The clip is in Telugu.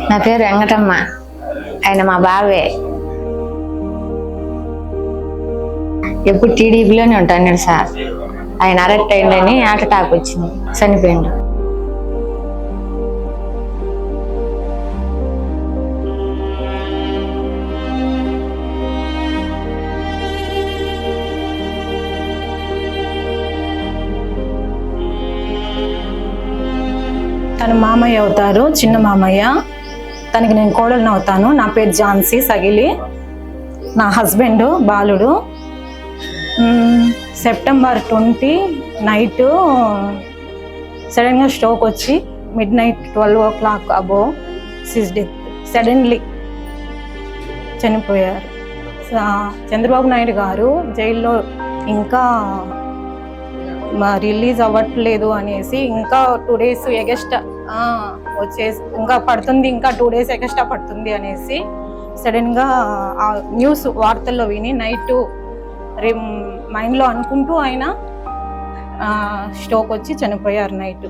నా పేరు వెంకటమ్మ. ఆయన మా బావే. ఎప్పుడు టీడీపీలోనే ఉంటాను సార్. ఆయన అరెస్ట్ అయిందని హార్ట్ అటాక్ వచ్చింది, చనిపోయిండు. తను మామయ్య అవుతారు, చిన్న మామయ్య. తనకి నేను కోడలను అవుతాను. నా పేరు ఝాన్సీ సగిలి. నా హస్బెండ్ బాలుడు. సెప్టెంబర్ 20 నైట్ సడన్గా స్ట్రోక్ వచ్చి midnight 12 o'clock అబోవ్ సడన్లీ చనిపోయారు. చంద్రబాబు నాయుడు గారు జైల్లో ఇంకా రిలీజ్ అవ్వట్లేదు అనేసి ఇంకా 2 days ఎగస్ట్రా వచ్చేసి ఇంకా పడుతుంది, ఇంకా 2 days ఎగస్ట్రా పడుతుంది అనేసి సడన్గా ఆ న్యూస్ వార్తల్లో విని నైట్ మైండ్లో అనుకుంటూ ఆయన స్ట్రోక్ వచ్చి చనిపోయారు నైట్.